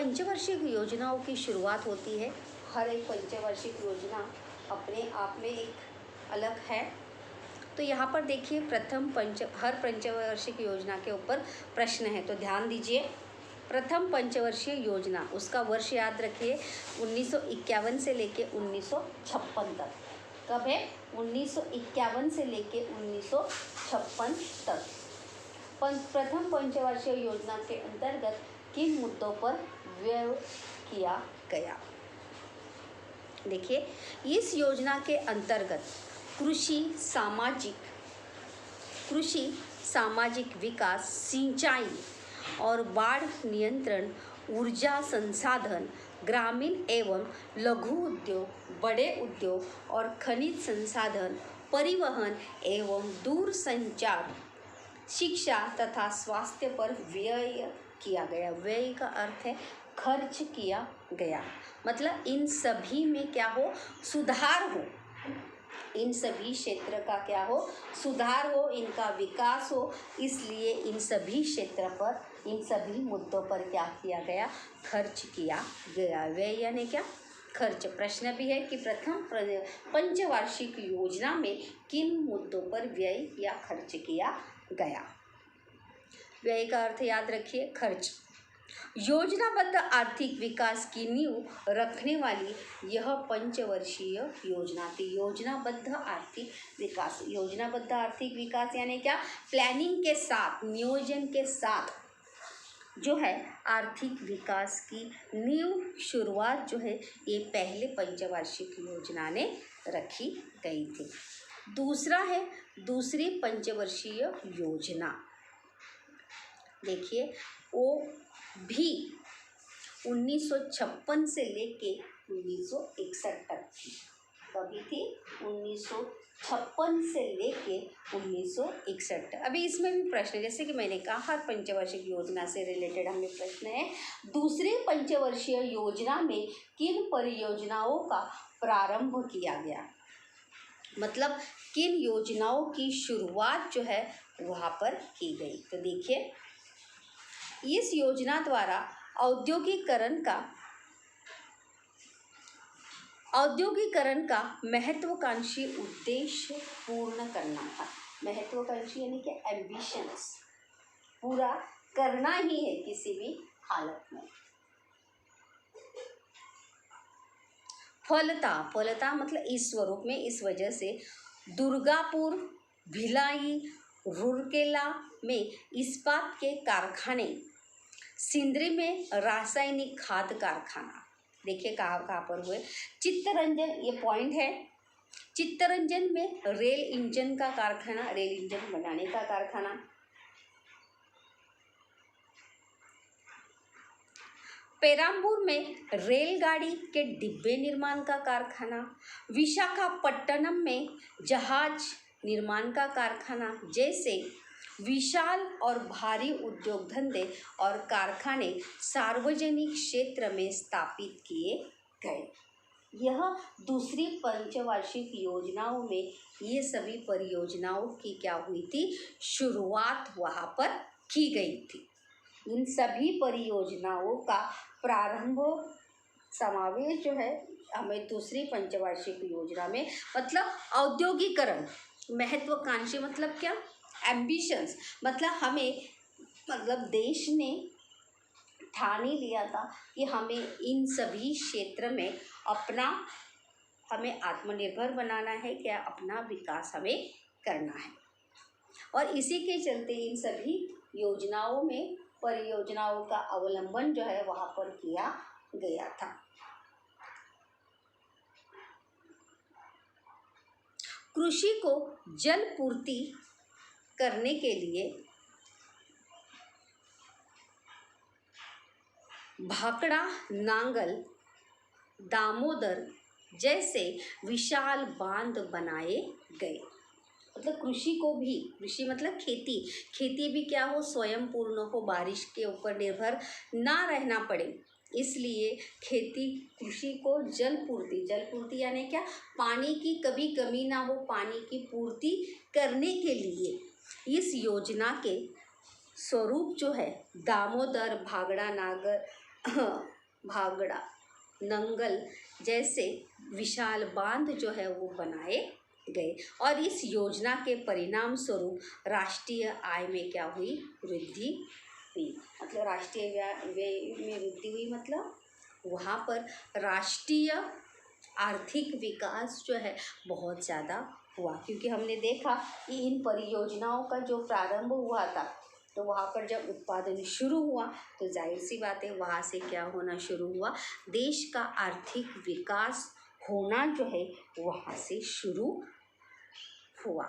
पंचवार्षिक योजनाओं की शुरुआत होती है। हर एक पंचवार्षिक योजना अपने आप में एक अलग है। तो यहाँ पर देखिए हर पंचवार्षिक योजना के ऊपर प्रश्न है, तो ध्यान दीजिए। प्रथम पंचवर्षीय योजना, उसका वर्ष याद रखिए 1951 से लेके 1956 तक। कब है? 1951 से लेके 1956 तक। प्रथम पंचवर्षीय योजना के अंतर्गत किन मुद्दों पर व्यय किया गया? देखिए, इस योजना के अंतर्गत कृषि, सामाजिक विकास, सिंचाई और बाढ़ नियंत्रण, ऊर्जा संसाधन, ग्रामीण एवं लघु उद्योग, बड़े उद्योग और खनिज संसाधन, परिवहन एवं दूरसंचार, शिक्षा तथा स्वास्थ्य पर व्यय किया गया। व्यय का अर्थ है खर्च किया गया, मतलब इन सभी में क्या हो? सुधार हो। इन सभी क्षेत्र का क्या हो? सुधार हो, इनका विकास हो। इसलिए इन सभी क्षेत्र पर, इन सभी मुद्दों पर क्या किया गया? खर्च किया गया। व्यय यानी क्या? खर्च। प्रश्न भी है कि प्रथम पंचवार्षिक योजना में किन मुद्दों पर व्यय या खर्च किया गया? व्यय का अर्थ याद रखिए, खर्च। योजनाबद्ध आर्थिक विकास की नींव रखने वाली यह पंचवर्षीय योजना थी। योजनाबद्ध आर्थिक विकास यानी क्या? प्लानिंग के साथ, नियोजन के साथ जो है आर्थिक विकास की नींव, शुरुआत जो है ये पहले पंचवार्षिक योजना ने रखी गई थी। दूसरा है दूसरी पंचवर्षीय योजना। देखिए, वो भी 1956 से लेके 1961 तक थी। कभी थी? 1956 से लेके 1961 तक। अभी इसमें भी प्रश्न, जैसे कि मैंने कहा, हर पंचवार्षिक योजना से रिलेटेड हमें प्रश्न है। दूसरी पंचवर्षीय योजना में किन परियोजनाओं का प्रारंभ किया गया? मतलब किन योजनाओं की शुरुआत जो है वहाँ पर की गई? तो देखिए, इस योजना द्वारा औद्योगिकरण का महत्वाकांक्षी उद्देश्य पूर्ण करना था। महत्वाकांक्षी यानी कि एम्बिशंस पूरा करना ही है किसी भी हालत में। फलता मतलब इस स्वरूप में, इस वजह से दुर्गापुर, भिलाई, रूरकेला में इस्पात के कारखाने, सिंदरी में रासायनिक खाद कारखाना। देखिए कहाँ पर हुए? चित्तरंजन, ये पॉइंट है। चित्तरंजन में रेल इंजन का कारखाना, रेल इंजन बनाने का कारखाना। पेराम्बूर में रेलगाड़ी के डिब्बे निर्माण का कारखाना। विशाखापट्टनम में जहाज निर्माण का कारखाना जैसे विशाल और भारी उद्योग धंधे और कारखाने सार्वजनिक क्षेत्र में स्थापित किए गए। यह दूसरी पंचवार्षिक योजनाओं में ये सभी परियोजनाओं की क्या हुई थी? शुरुआत वहाँ पर की गई थी। इन सभी परियोजनाओं का प्रारंभ, समावेश जो है हमें दूसरी पंचवार्षिक योजना में, मतलब औद्योगिकरण, महत्वाकांक्षी मतलब क्या? एम्बिशंस, मतलब देश ने ठान ही लिया था कि हमें इन सभी क्षेत्र में हमें आत्मनिर्भर बनाना है, क्या अपना विकास हमें करना है। और इसी के चलते इन सभी योजनाओं में परियोजनाओं का अवलंबन जो है वहाँ पर किया गया था। कृषि को जल पूर्ति करने के लिए भाखड़ा, नांगल, दामोदर जैसे विशाल बांध बनाए गए। मतलब कृषि मतलब खेती भी क्या हो? स्वयं पूर्ण हो, बारिश के ऊपर निर्भर ना रहना पड़े। इसलिए कृषि को जल पूर्ति यानी क्या? पानी की कभी कमी ना हो, पानी की पूर्ति करने के लिए इस योजना के स्वरूप जो है दामोदर, भाखड़ा, भागड़ा, नंगल जैसे विशाल बांध जो है वो बनाए गए और इस योजना के परिणाम स्वरूप राष्ट्रीय आय में क्या हुई, वृद्धि हुई। मतलब राष्ट्रीय व्यय में वृद्धि हुई, मतलब वहाँ पर राष्ट्रीय आर्थिक विकास जो है बहुत ज़्यादा हुआ, क्योंकि हमने देखा कि इन परियोजनाओं का जो प्रारंभ हुआ था तो वहाँ पर जब उत्पादन शुरू हुआ तो जाहिर सी बात है वहाँ से क्या होना शुरू हुआ, देश का आर्थिक विकास होना जो है वहाँ से शुरू हुआ।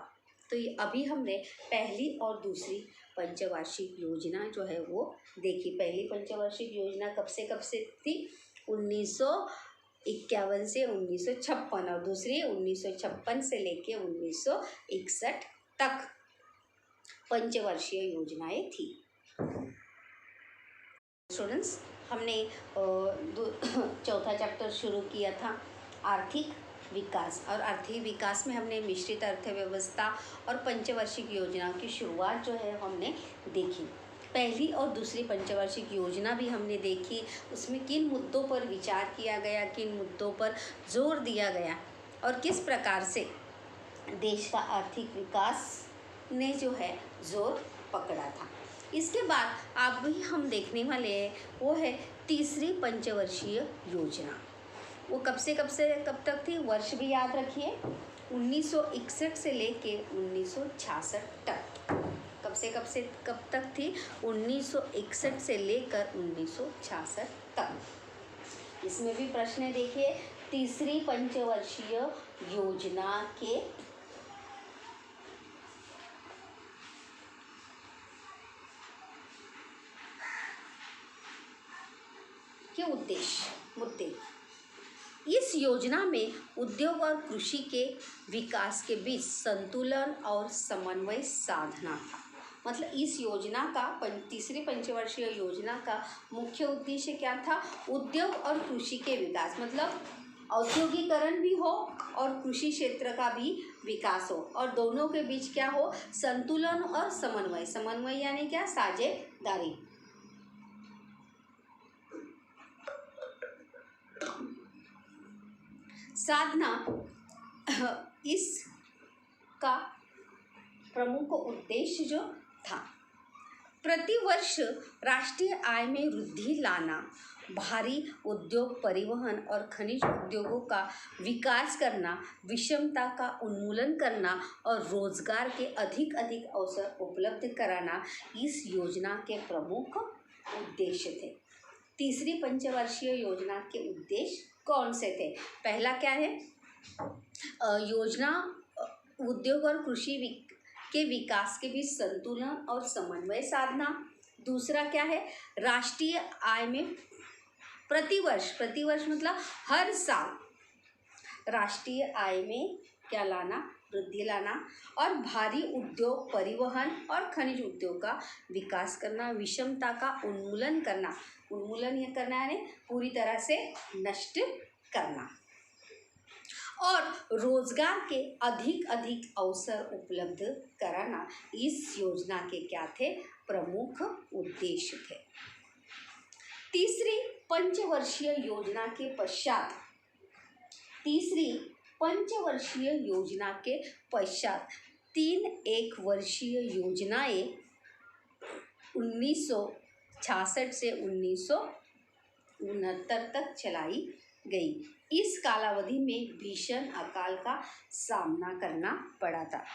तो ये अभी हमने पहली और दूसरी पंचवार्षिक योजना जो है वो देखी। पहली पंचवार्षिक योजना कब से थी, 1951 से 1956, और दूसरी 1956 से लेके 1961 तक पंचवर्षीय योजनाएं थी। स्टूडेंट्स, हमने चौथा चैप्टर शुरू किया था आर्थिक विकास, और आर्थिक विकास में हमने मिश्रित अर्थव्यवस्था और पंचवार्षिक योजना की शुरुआत जो है हमने देखी। पहली और दूसरी पंचवार्षिक योजना भी हमने देखी, उसमें किन मुद्दों पर विचार किया गया, किन मुद्दों पर जोर दिया गया और किस प्रकार से देश का आर्थिक विकास ने जो है जोर पकड़ा था। इसके बाद अभी हम देखने वाले हैं वो है तीसरी पंचवर्षीय योजना। वो कब से कब तक थी, वर्ष भी याद रखिए, 1961 से लेके 1966 तक। कब से कब तक थी, 1961 से लेकर 1966 तक। इसमें भी प्रश्न देखिए, तीसरी पंचवर्षीय योजना के उद्देश्य मुद्दे। इस योजना में उद्योग और कृषि के विकास के बीच संतुलन और समन्वय साधना था। मतलब इस योजना का तीसरी पंचवर्षीय योजना का मुख्य उद्देश्य क्या था, उद्योग और कृषि के विकास, मतलब औद्योगिकरण भी हो और कृषि क्षेत्र का भी विकास हो, और दोनों के बीच क्या हो, संतुलन और समन्वय। समन्वय यानी क्या, साझेदारी। साधना इसका प्रमुख उद्देश्य जो था, प्रतिवर्ष राष्ट्रीय आय में वृद्धि लाना, भारी उद्योग, परिवहन और खनिज उद्योगों का विकास करना, विषमता का उन्मूलन करना और रोजगार के अधिक अवसर उपलब्ध कराना इस योजना के प्रमुख उद्देश्य थे। तीसरी पंचवर्षीय योजना के उद्देश्य कौन से थे? पहला क्या है, योजना उद्योग और कृषि के विकास के बीच संतुलन और समन्वय साधना। दूसरा क्या है, राष्ट्रीय आय में प्रतिवर्ष मतलब हर साल राष्ट्रीय आय में क्या लाना, वृद्धि लाना, और भारी उद्योग, परिवहन और खनिज उद्योग का विकास करना, विषमता का उन्मूलन करना, उन्मूलन ये करना यानी पूरी तरह से नष्ट करना, और रोजगार के अधिक अवसर उपलब्ध कराना इस योजना के क्या थे, प्रमुख उद्देश्य थे। तीसरी पंचवर्षीय योजना के पश्चात, तीसरी पंचवर्षीय योजना के पश्चात 3 एक वर्षीय योजनाएं 1966 से 1969 तक चलाई गई। इस कालावधि में भीषण अकाल का सामना करना पड़ा था।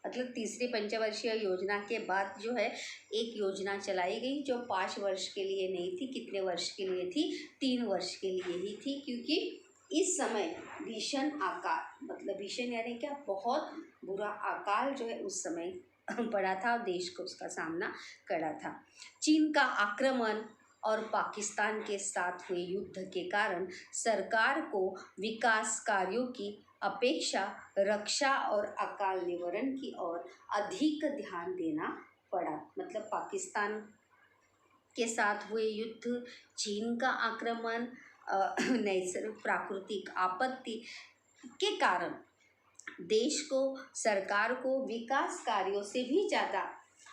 मतलब तीसरी पंचवर्षीय योजना के बाद जो है एक योजना चलाई गई जो 5 वर्ष के लिए नहीं थी। कितने वर्ष के लिए थी? 3 वर्ष के लिए ही थी, क्योंकि इस समय भीषण अकाल, मतलब भीषण यानी क्या, बहुत बुरा अकाल जो है उस समय पड़ा था और देश को उसका सामना करना था। चीन का आक्रमण और पाकिस्तान के साथ हुए युद्ध के कारण सरकार को विकास कार्यों की अपेक्षा रक्षा और अकाल निवारण की ओर अधिक ध्यान देना पड़ा। मतलब पाकिस्तान के साथ हुए युद्ध, चीन का आक्रमण, नैसर्गिक प्राकृतिक आपत्ति के कारण देश को, सरकार को विकास कार्यों से भी ज़्यादा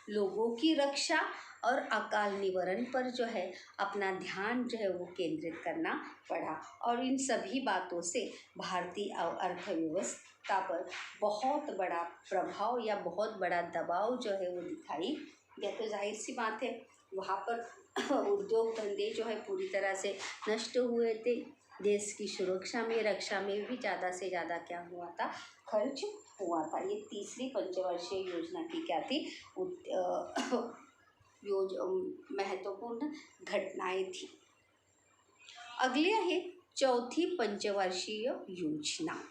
लोगों की रक्षा और अकाल निवारण पर जो है अपना ध्यान जो है वो केंद्रित करना पड़ा। और इन सभी बातों से भारतीय अर्थव्यवस्था पर बहुत बड़ा प्रभाव या बहुत बड़ा दबाव जो है वो दिखाई दिया। तो जाहिर सी बात है वहाँ पर उद्योग धंधे जो है पूरी तरह से नष्ट हुए थे। देश की सुरक्षा में, रक्षा में भी ज़्यादा से ज़्यादा क्या हुआ था, खर्च हुआ था। ये तीसरी पंचवर्षीय योजना की क्या थी, महत्वपूर्ण घटनाएं थी। अगले है चौथी पंचवर्षीय योजना।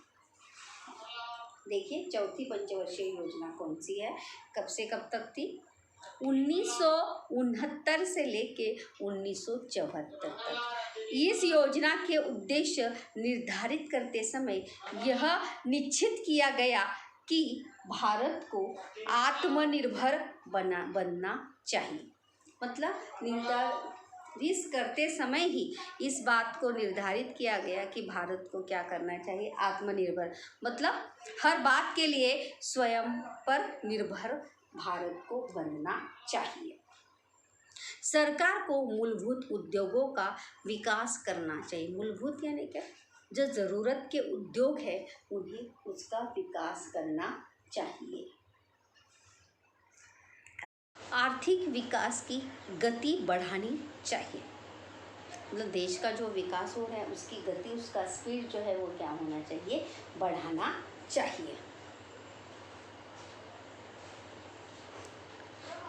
देखिए चौथी पंचवर्षीय योजना कौन सी है, कब से कब तक थी, 1969 से लेके 1974 तक। इस योजना के उद्देश्य निर्धारित करते समय यह निश्चित किया गया कि भारत को आत्मनिर्भर बनना चाहिए। मतलब निर्धारित करते समय ही इस बात को निर्धारित किया गया कि भारत को क्या करना चाहिए, आत्मनिर्भर, मतलब हर बात के लिए स्वयं पर निर्भर भारत को बनना चाहिए। सरकार को मूलभूत उद्योगों का विकास करना चाहिए। मूलभूत यानी क्या, जो ज़रूरत के उद्योग है उन्हें उसका विकास करना चाहिए। आर्थिक विकास की गति बढ़ानी चाहिए। मतलब देश का जो विकास हो रहा है उसकी गति, उसका स्पीड जो है वो क्या होना चाहिए, बढ़ाना चाहिए।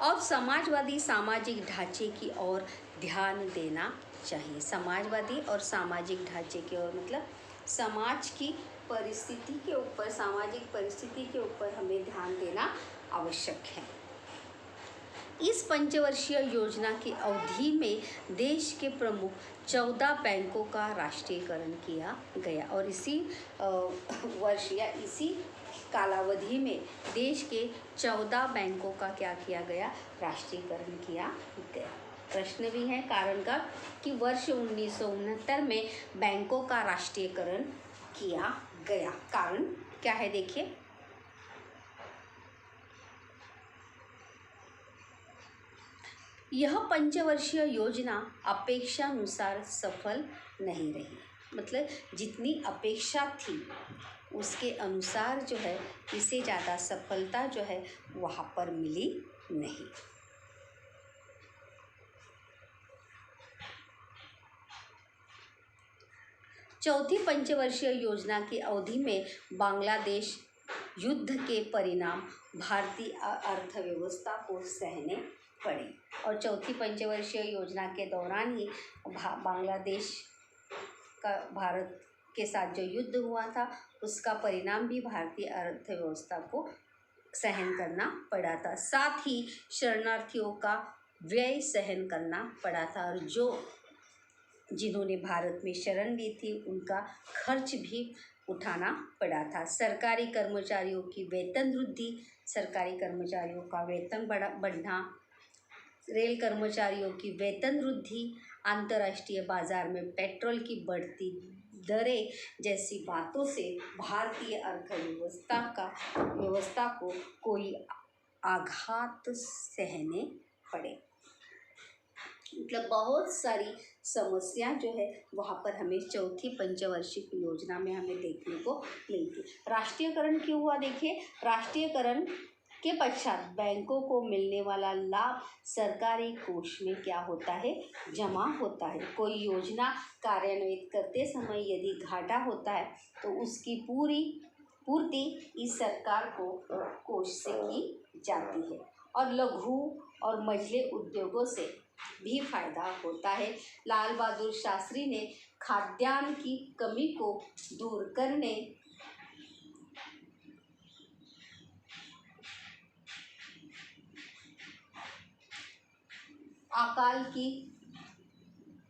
और समाजवादी सामाजिक ढांचे की ओर ध्यान देना चाहिए। समाजवादी और सामाजिक ढांचे की ओर मतलब समाज की परिस्थिति के ऊपर, सामाजिक परिस्थिति के ऊपर हमें ध्यान देना आवश्यक है। इस पंचवर्षीय योजना की अवधि में देश के प्रमुख 14 बैंकों का राष्ट्रीयकरण किया गया। और इसी वर्ष या इसी कालावधि में देश के 14 बैंकों का क्या किया गया, राष्ट्रीयकरण किया गया। प्रश्न भी है कारण का कि वर्ष 1969 में बैंकों का राष्ट्रीयकरण किया गया, कारण क्या है देखिए। यह पंचवर्षीय योजना अपेक्षानुसार सफल नहीं रही। मतलब जितनी अपेक्षा थी उसके अनुसार जो है इससे ज़्यादा सफलता जो है वहाँ पर मिली नहीं। चौथी पंचवर्षीय योजना की अवधि में बांग्लादेश युद्ध के परिणाम भारतीय अर्थव्यवस्था को सहने पड़े। और चौथी पंचवर्षीय योजना के दौरान ही बांग्लादेश का भारत के साथ जो युद्ध हुआ था उसका परिणाम भी भारतीय अर्थव्यवस्था को सहन करना पड़ा था। साथ ही शरणार्थियों का व्यय सहन करना पड़ा था और जिन्होंने भारत में शरण ली थी उनका खर्च भी उठाना पड़ा था। सरकारी कर्मचारियों की वेतन वृद्धि, सरकारी कर्मचारियों का वेतन बढ़ना, रेल कर्मचारियों की वेतन वृद्धि, अंतर्राष्ट्रीय बाजार में पेट्रोल की बढ़ती दरें जैसी बातों से भारतीय अर्थव्यवस्था को कोई आघात सहने पड़े। मतलब बहुत सारी समस्या जो है वहाँ पर हमें चौथी पंचवर्षीय योजना में हमें देखने को मिलती। राष्ट्रीयकरण क्यों हुआ देखिए, राष्ट्रीयकरण के पश्चात बैंकों को मिलने वाला लाभ सरकारी कोष में क्या होता है, जमा होता है। कोई योजना कार्यान्वित करते समय यदि घाटा होता है तो उसकी पूर्ति इस सरकार को कोष से की जाती है। और लघु और मझले उद्योगों से भी फायदा होता है। लाल बहादुर शास्त्री ने खाद्यान्न की कमी को दूर करने अकाल की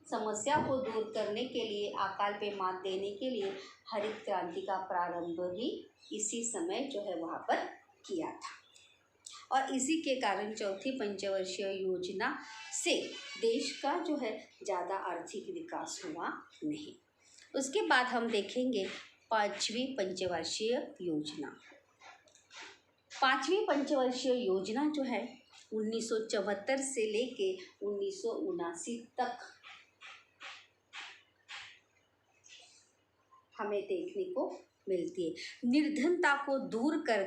समस्या को दूर करने के लिए, अकाल पे मात देने के लिए हरित क्रांति का प्रारंभ भी इसी समय जो है वहाँ पर किया था। और इसी के कारण चौथी पंचवर्षीय योजना से देश का जो है ज़्यादा आर्थिक विकास हुआ नहीं। उसके बाद हम देखेंगे पांचवी पंचवर्षीय योजना। पांचवी पंचवर्षीय योजना जो है 1974 से लेके 1979 तक हमें देखने को मिलती है। निर्धनता को दूर कर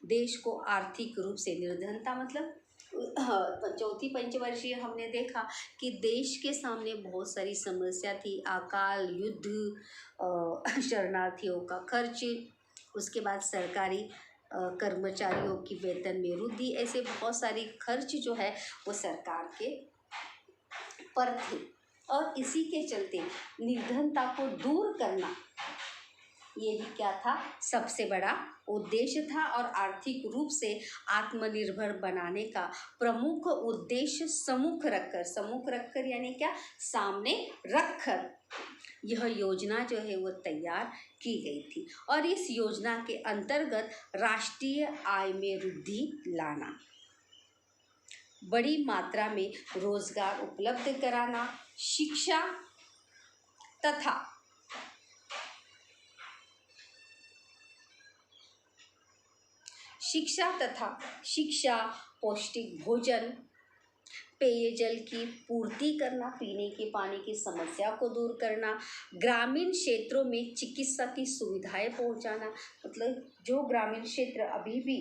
देश को आर्थिक रूप से, निर्धनता मतलब चौथी पंचवर्षीय हमने देखा कि देश के सामने बहुत सारी समस्या थी, अकाल, युद्ध, शरणार्थियों का खर्च, उसके बाद सरकारी कर्मचारियों की वेतन में वृद्धि, ऐसे बहुत सारी खर्च जो है वो सरकार के पर थे। और इसी के चलते निर्धनता को दूर करना ये भी क्या था, सबसे बड़ा उद्देश्य था। और आर्थिक रूप से आत्मनिर्भर बनाने का प्रमुख उद्देश्य सम्मुख रखकर यानी क्या, सामने रखकर यह योजना जो है वो तैयार की गई थी। और इस योजना के अंतर्गत राष्ट्रीय आय में वृद्धि लाना, बड़ी मात्रा में रोजगार उपलब्ध कराना, शिक्षा तथा पौष्टिक भोजन, पेयजल की पूर्ति करना, पीने के पानी की समस्या को दूर करना, ग्रामीण क्षेत्रों में चिकित्सा की सुविधाएं पहुंचाना, मतलब जो ग्रामीण क्षेत्र अभी भी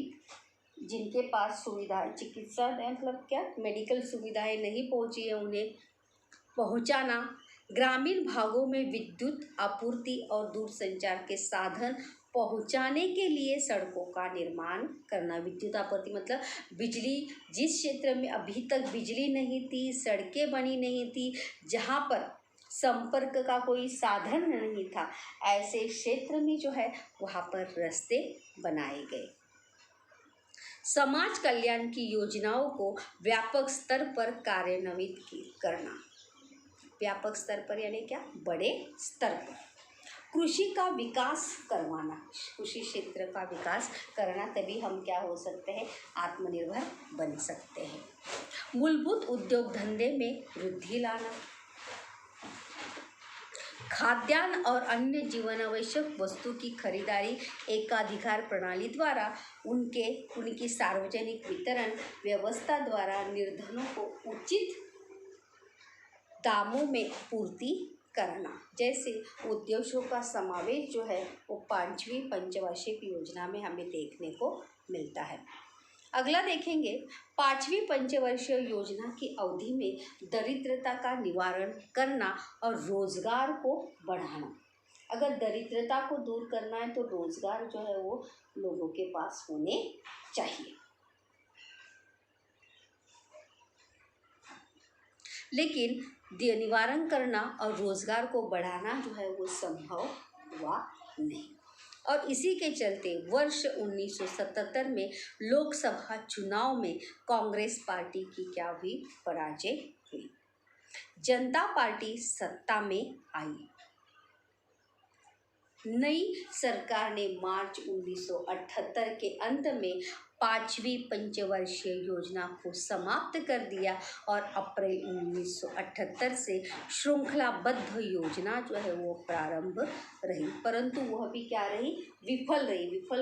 जिनके पास सुविधा चिकित्सा मतलब क्या मेडिकल सुविधाएं नहीं पहुंची है उन्हें पहुंचाना, ग्रामीण भागों में विद्युत आपूर्ति और दूरसंचार के साधन पहुंचाने के लिए सड़कों का निर्माण करना। विद्युत आपूर्ति मतलब बिजली, जिस क्षेत्र में अभी तक बिजली नहीं थी, सड़कें बनी नहीं थी, जहां पर संपर्क का कोई साधन नहीं था, ऐसे क्षेत्र में जो है वहां पर रास्ते बनाए गए। समाज कल्याण की योजनाओं को व्यापक स्तर पर कार्यान्वित करना, व्यापक स्तर पर यानी क्या, बड़े स्तर पर। कृषि का विकास करवाना, कृषि क्षेत्र का विकास करना, तभी हम क्या हो सकते हैं, आत्मनिर्भर बन सकते हैं। मूलभूत उद्योग धंधे में वृद्धि लाना, खाद्यान्न और अन्य जीवन आवश्यक वस्तु की खरीदारी एकाधिकार प्रणाली द्वारा उनकी सार्वजनिक वितरण व्यवस्था द्वारा निर्धनों को उचित दामों में पूर्ति करना, जैसे उद्देश्यों का समावेश जो है वो 5वीं पंचवार्षिक योजना में हमें देखने को मिलता है। अगला देखेंगे, 5वीं पंचवर्षीय योजना की अवधि में दरिद्रता का निवारण करना और रोजगार को बढ़ाना। अगर दरिद्रता को दूर करना है तो रोजगार जो है वो लोगों के पास होने चाहिए, लेकिन निवारण करना और रोजगार को बढ़ाना जो है वो संभव हुआ नहीं। और इसी के चलते वर्ष 1977 में लोकसभा चुनाव में कांग्रेस पार्टी की क्या हुई, पराजय हुई। जनता पार्टी सत्ता में आई। नई सरकार ने मार्च 1978 के अंत में 5वीं पंचवर्षीय योजना को समाप्त कर दिया और अप्रैल 1978 से श्रृंखलाबद्ध योजना जो है वो प्रारंभ रही, परंतु वह भी क्या रही, विफल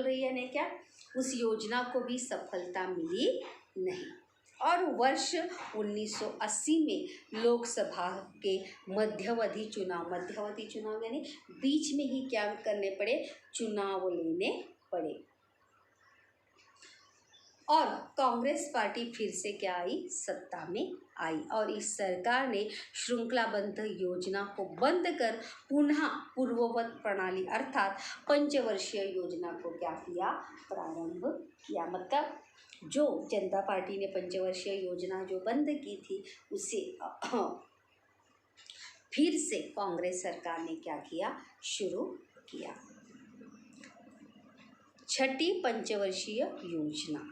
रही यानी क्या, उस योजना को भी सफलता मिली नहीं। और वर्ष 1980 में लोकसभा के मध्यावधि चुनाव यानी बीच में ही क्या करने पड़े, चुनाव लेने पड़े, और कांग्रेस पार्टी फिर से क्या आई, सत्ता में आई। और इस सरकार ने श्रृंखलाबद्ध योजना को बंद कर पुनः पूर्ववत प्रणाली अर्थात पंचवर्षीय योजना को क्या किया, प्रारंभ किया। मतलब जो जनता पार्टी ने पंचवर्षीय योजना जो बंद की थी उसे फिर से कांग्रेस सरकार ने क्या किया, शुरू किया। 6ठी पंचवर्षीय योजना,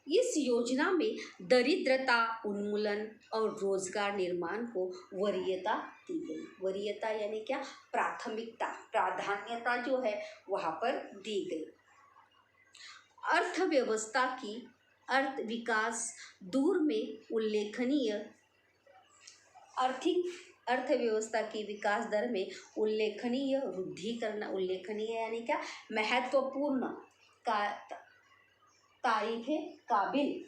इस योजना में दरिद्रता उन्मूलन और रोजगार निर्माण को वरीयता दी गई। वरीयता यानी क्या, प्राथमिकता, प्राधान्यता जो है वहां पर दी गई। अर्थव्यवस्था की अर्थ विकास दूर में उल्लेखनीय अर्थव्यवस्था की विकास दर में उल्लेखनीय वृद्धि करना, उल्लेखनीय यानी क्या, महत्वपूर्ण तारीख काबिल,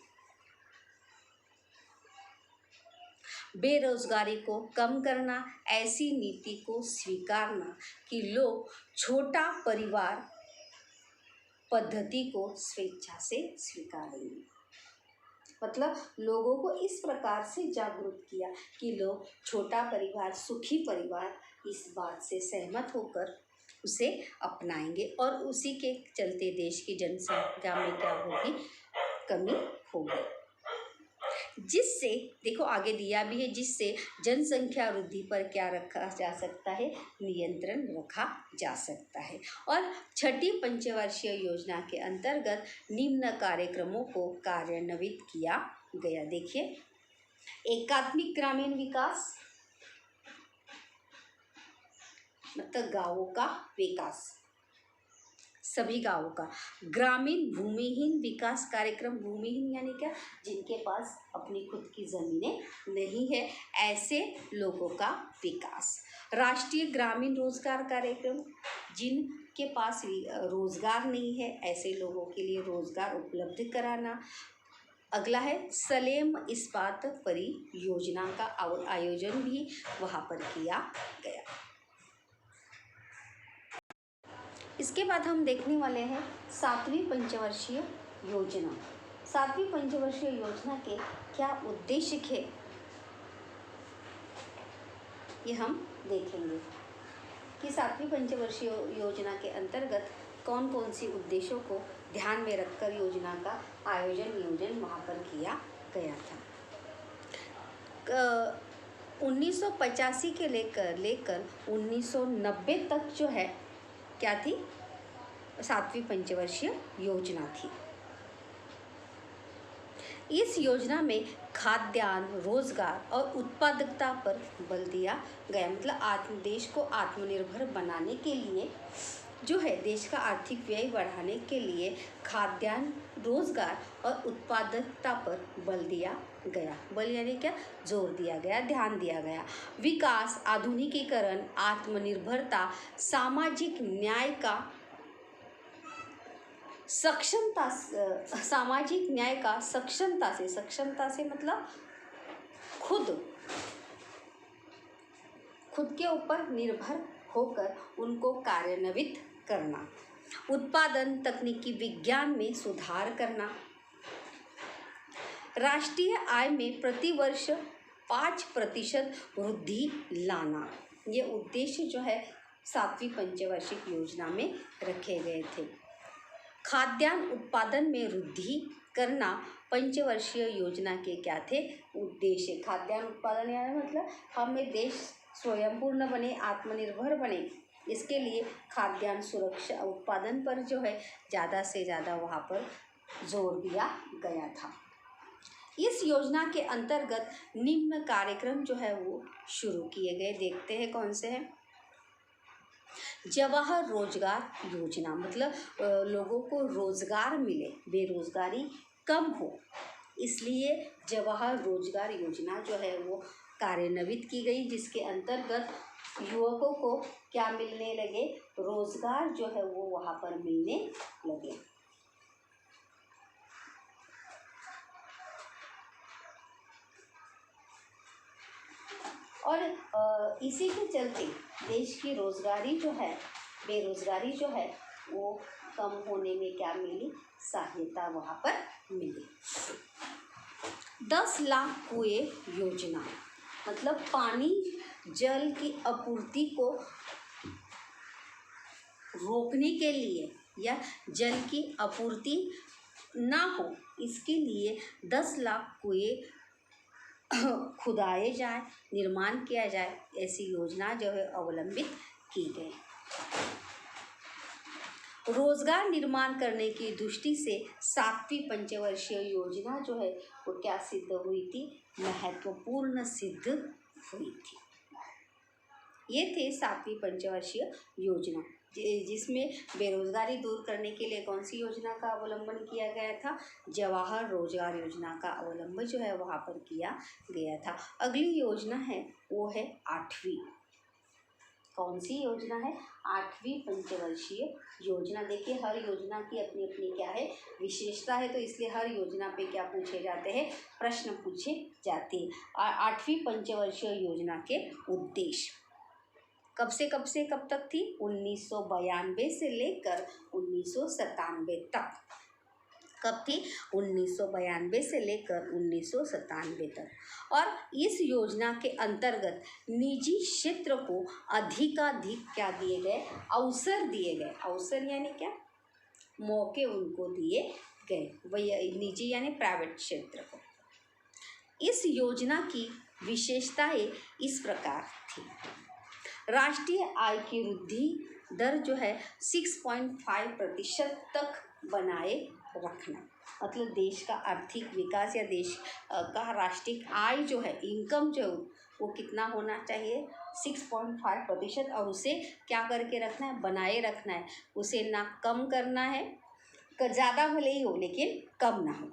बेरोजगारी को कम करना, ऐसी नीति को स्वीकारना कि लोग छोटा परिवार पद्धति को स्वेच्छा से स्वीकारेंगे। मतलब लोगों को इस प्रकार से जागरूक किया कि लोग छोटा परिवार, सुखी परिवार, इस बात से सहमत होकर उसे अपनाएंगे और उसी के चलते देश की जनसंख्या में क्या होगी, कमी होगी, जिससे देखो आगे दिया भी है, जिससे जनसंख्या वृद्धि पर क्या रखा जा सकता है, नियंत्रण रखा जा सकता है। और छठी पंचवर्षीय योजना के अंतर्गत निम्न कार्यक्रमों को कार्यान्वित किया गया। देखिए, एकात्मिक ग्रामीण विकास मतलब गांवों का विकास, सभी गांवों का। ग्रामीण भूमिहीन विकास कार्यक्रम, भूमिहीन यानी क्या, जिनके पास अपनी खुद की जमीनें नहीं है, ऐसे लोगों का विकास। राष्ट्रीय ग्रामीण रोजगार कार्यक्रम, जिनके पास रोजगार नहीं है, ऐसे लोगों के लिए रोजगार उपलब्ध कराना। अगला है सलेम इस्पात परियोजना का आयोजन भी वहाँ पर किया गया। इसके बाद हम देखने वाले हैं सातवीं पंचवर्षीय योजना। सातवीं पंचवर्षीय योजना के क्या उद्देश्य थे, ये हम देखेंगे कि सातवीं पंचवर्षीय योजना के अंतर्गत कौन कौन सी उद्देश्यों को ध्यान में रखकर योजना का नियोजन वहाँ पर किया गया था। 1985 के लेकर 1990 तक जो है क्या थी, सातवीं पंचवर्षीय योजना थी। इस योजना में खाद्यान्न, रोजगार और उत्पादकता पर बल दिया गया। मतलब देश को आत्मनिर्भर बनाने के लिए जो है, देश का आर्थिक व्यय बढ़ाने के लिए खाद्यान्न, रोजगार और उत्पादकता पर बल दिया गया। बल यानी क्या, जोर दिया गया, ध्यान दिया गया। विकास, आधुनिकीकरण, आत्मनिर्भरता, सामाजिक न्याय का सक्षमता, सामाजिक न्याय का सक्षमता से मतलब खुद के ऊपर निर्भर होकर उनको कार्यान्वित करना। उत्पादन, तकनीकी विज्ञान में सुधार करना। राष्ट्रीय आय में प्रतिवर्ष 5% वृद्धि लाना। ये उद्देश्य जो है सातवीं पंचवार्षिक योजना में रखे गए थे। खाद्यान्न उत्पादन में वृद्धि करना पंचवर्षीय योजना के क्या थे, उद्देश्य। खाद्यान्न उत्पादन यानी मतलब हमें देश स्वयंपूर्ण बने, आत्मनिर्भर बने, इसके लिए खाद्यान्न सुरक्षा उत्पादन पर जो है ज़्यादा से ज़्यादा वहाँ पर जोर दिया गया था। इस योजना के अंतर्गत निम्न कार्यक्रम जो है वो शुरू किए गए। देखते हैं कौन से हैं। जवाहर रोजगार योजना, मतलब लोगों को रोजगार मिले, बेरोजगारी कम हो, इसलिए जवाहर रोजगार योजना जो है वो कार्यान्वित की गई, जिसके अंतर्गत युवकों को क्या मिलने लगे, रोजगार जो है वो वहाँ पर मिलने लगे। और इसी के चलते देश की रोजगारी जो है, बेरोजगारी जो है वो कम होने में क्या मिली, सहायता वहाँ पर मिली। 10 लाख कुएं योजना, मतलब पानी जल की आपूर्ति को रोकने के लिए या जल की आपूर्ति ना हो, इसके लिए 10 लाख कुएं खुदाए जाए, निर्माण किया जाए, ऐसी योजना जो है अवलंबित की गई। रोजगार निर्माण करने की दृष्टि से सातवीं पंचवर्षीय योजना जो है वो क्या सिद्ध हुई थी, महत्वपूर्ण सिद्ध हुई थी। ये थे सातवीं पंचवर्षीय योजना, जिसमें बेरोजगारी दूर करने के लिए कौन सी योजना का अवलंबन किया गया था, जवाहर रोजगार योजना का अवलंबन जो है वहाँ पर किया गया था। अगली योजना है वो है 8वीं, कौन सी योजना है? 8वीं पंचवर्षीय योजना। देखिए हर योजना की अपनी अपनी क्या है, विशेषता है, तो इसलिए हर योजना पे क्या पूछे जाते हैं, प्रश्न पूछे जाते हैं। 8वीं पंचवर्षीय योजना के उद्देश्य कब से कब तक थी? 1992 से लेकर 1997 तक। कब थी? 1992 से लेकर 1997 तक। और इस योजना के अंतर्गत निजी क्षेत्र को अधिकाधिक क्या दिए गए? अवसर दिए गए। अवसर यानी क्या? मौके उनको दिए गए, वही निजी यानी प्राइवेट क्षेत्र को। इस योजना की विशेषताएं इस प्रकार थी। राष्ट्रीय आय की वृद्धि दर जो है 6.5% तक बनाए रखना, मतलब देश का आर्थिक विकास या देश का राष्ट्रीय आय जो है, इनकम जो वो कितना होना चाहिए? 6.5%। और उसे क्या करके रखना है? बनाए रखना है। उसे ना कम करना है, ज़्यादा भले ही हो लेकिन कम ना हो।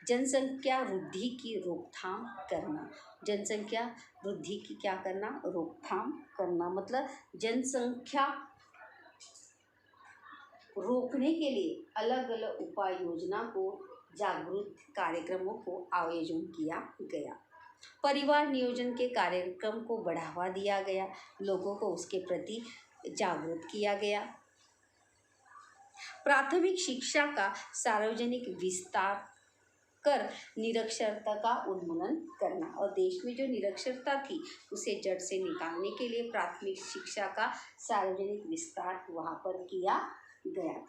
जनसंख्या वृद्धि की रोकथाम करना। जनसंख्या वृद्धि की क्या करना? रोकथाम करना, मतलब जनसंख्या रोकने के लिए अलग अलग उपाय योजना को, जागरूक कार्यक्रमों को आयोजन किया गया। परिवार नियोजन के कार्यक्रम को बढ़ावा दिया गया, लोगों को उसके प्रति जागरूक किया गया। प्राथमिक शिक्षा का सार्वजनिक विस्तार कर निरक्षरता का उन्मूलन करना, और देश में जो निरक्षरता थी उसे जड़ से निकालने के लिए प्राथमिक शिक्षा का सार्वजनिक विस्तार वहाँ पर किया गया।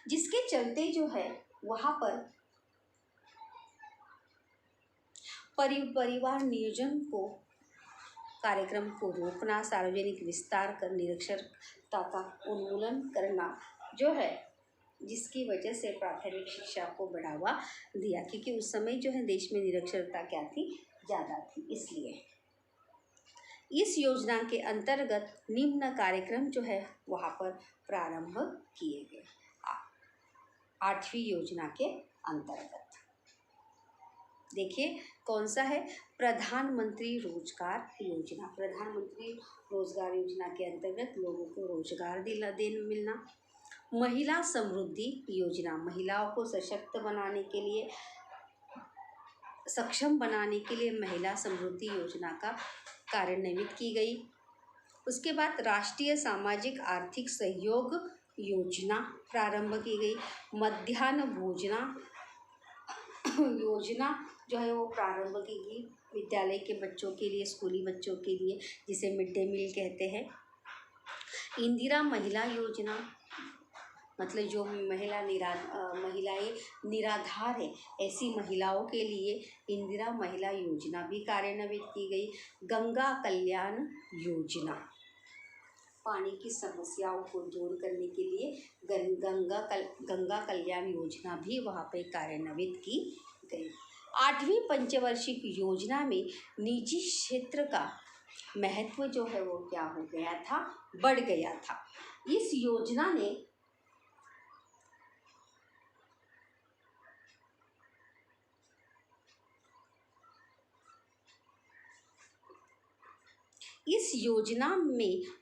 जिसके चलते जो है वहाँ पर परिवार नियोजन को कार्यक्रम को रोकना, सार्वजनिक विस्तार कर निरक्षरता का उन्मूलन करना जो है, जिसकी वजह से प्राथमिक शिक्षा को बढ़ावा दिया, क्योंकि उस समय जो है देश में निरक्षरता क्या थी? ज़्यादा थी। इसलिए इस योजना के अंतर्गत निम्न कार्यक्रम जो है वहाँ पर प्रारंभ किए गए। 8वीं योजना के अंतर्गत देखिए कौन सा है? प्रधानमंत्री रोजगार योजना। प्रधानमंत्री रोजगार योजना के अंतर्गत लोगों को रोजगार मिलना। महिला समृद्धि योजना, महिलाओं को सशक्त बनाने के लिए, सक्षम बनाने के लिए महिला समृद्धि योजना का कार्यान्वित की गई। उसके बाद राष्ट्रीय सामाजिक आर्थिक सहयोग योजना प्रारंभ की गई। मध्याह्न भोजना योजना जो है वो प्रारंभ की गई विद्यालय के बच्चों के लिए, स्कूली बच्चों के लिए, जिसे मिड डे मील कहते हैं। इंदिरा महिला योजना, मतलब जो महिलाएं निराधार है ऐसी महिलाओं के लिए इंदिरा महिला योजना भी कार्यान्वित की गई। गंगा कल्याण योजना, पानी की समस्याओं को दूर करने के लिए गंगा कल्याण योजना भी वहाँ पे कार्यान्वित की गई। 8वीं पंचवार्षिक योजना में निजी क्षेत्र का महत्व जो है वो क्या हो गया था? बढ़ गया था। इस योजना में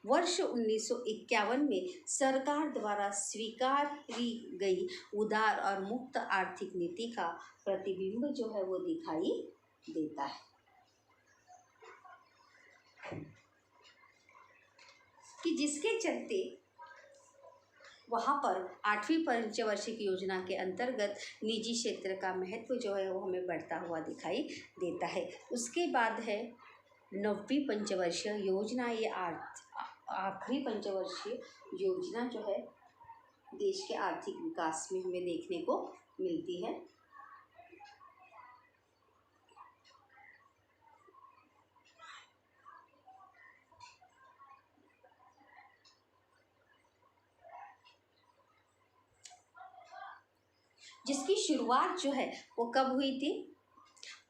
वर्ष 1951 में सरकार द्वारा स्वीकारी गई उदार और मुक्त आर्थिक नीति का प्रतिबिंब जो है वो दिखाई देता है कि जिसके चलते वहाँ पर 8वीं पंचवार्षिक योजना के अंतर्गत निजी क्षेत्र का महत्व जो है वो हमें बढ़ता हुआ दिखाई देता है। उसके बाद है 9वीं पंचवर्षीय योजना। ये आखिरी पंचवर्षीय योजना जो है देश के आर्थिक विकास में हमें देखने को मिलती है। जिसकी शुरुआत जो है वो कब हुई थी?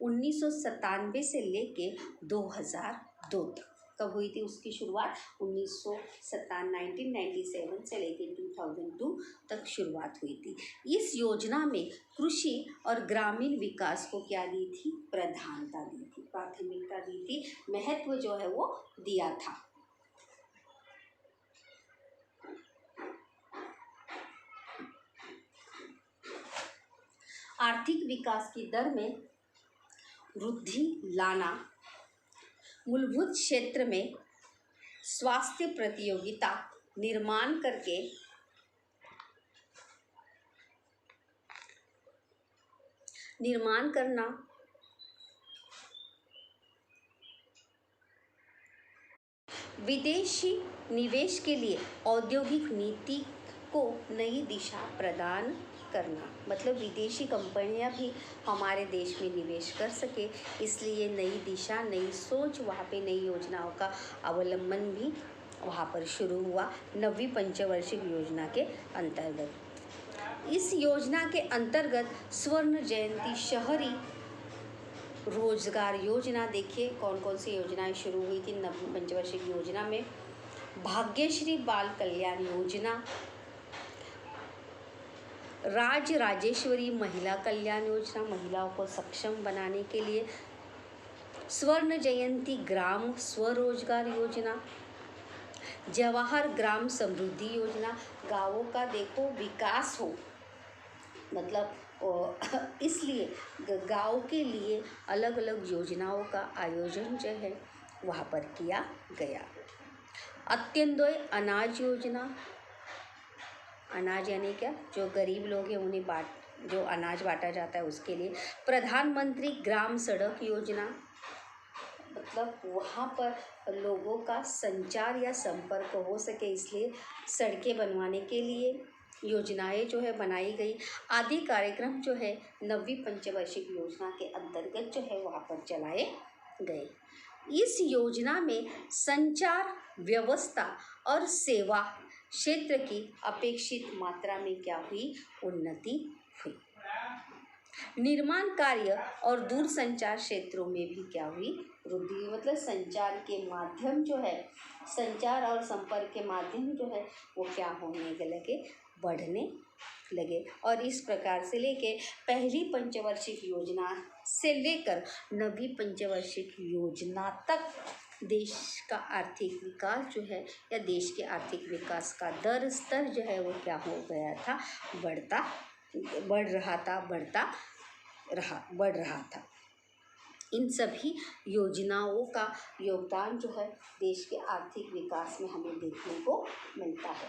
1997 से लेके 2002 तक। कब हुई थी उसकी शुरुआत? 1997 से लेकर 2002 तक शुरुआत हुई थी। इस योजना में कृषि और ग्रामीण विकास को क्या दी थी? प्रधानता दी थी, प्राथमिकता दी थी, महत्व जो है वो दिया था। आर्थिक विकास की दर में वृद्धि लाना, मूलभूत क्षेत्र में स्वास्थ्य प्रतियोगिता निर्माण करना, विदेशी निवेश के लिए औद्योगिक नीति को नई दिशा प्रदान करना, मतलब विदेशी कंपनियां भी हमारे देश में निवेश कर सके, इसलिए नई दिशा, नई सोच, वहाँ पे नई योजनाओं का अवलंबन भी वहाँ पर शुरू हुआ 9वीं पंचवार्षिक योजना के अंतर्गत। इस योजना के अंतर्गत स्वर्ण जयंती शहरी रोजगार योजना, देखिए कौन कौन सी योजनाएं शुरू हुई थी 9वीं पंचवार्षिक योजना में। भाग्यश्री बाल कल्याण योजना, राजेश्वरी महिला कल्याण योजना, महिलाओं को सक्षम बनाने के लिए। स्वर्ण जयंती ग्राम स्वरोजगार योजना, जवाहर ग्राम समृद्धि योजना, गांवों का देखो विकास हो, मतलब इसलिए गांव के लिए अलग अलग योजनाओं का आयोजन जो है वहाँ पर किया गया। अंत्योदय अनाज योजना, अनाज यानी क्या? जो गरीब लोग हैं उन्हें जो अनाज बांटा जाता है उसके लिए। प्रधानमंत्री ग्राम सड़क योजना, मतलब वहाँ पर लोगों का संचार या संपर्क हो सके इसलिए सड़कें बनवाने के लिए योजनाएं जो है बनाई गई। आदि कार्यक्रम जो है 9वीं पंचवार्षिक योजना के अंतर्गत जो है वहाँ पर चलाए गए। इस योजना में संचार व्यवस्था और सेवा क्षेत्र की अपेक्षित मात्रा में क्या हुई? उन्नति हुई। निर्माण कार्य और दूरसंचार क्षेत्रों में भी क्या हुई? वृद्धि हुई। मतलब संचार के माध्यम जो है, संचार और संपर्क के माध्यम जो है वो क्या होने लगे? बढ़ने लगे। और इस प्रकार से लेके पहली पंचवार्षिक योजना से लेकर 9वीं पंचवार्षिक योजना तक देश का आर्थिक विकास जो है या देश के आर्थिक विकास का दर स्तर जो है वो क्या हो गया था? बढ़ रहा था। इन सभी योजनाओं का योगदान जो है देश के आर्थिक विकास में हमें देखने को मिलता है।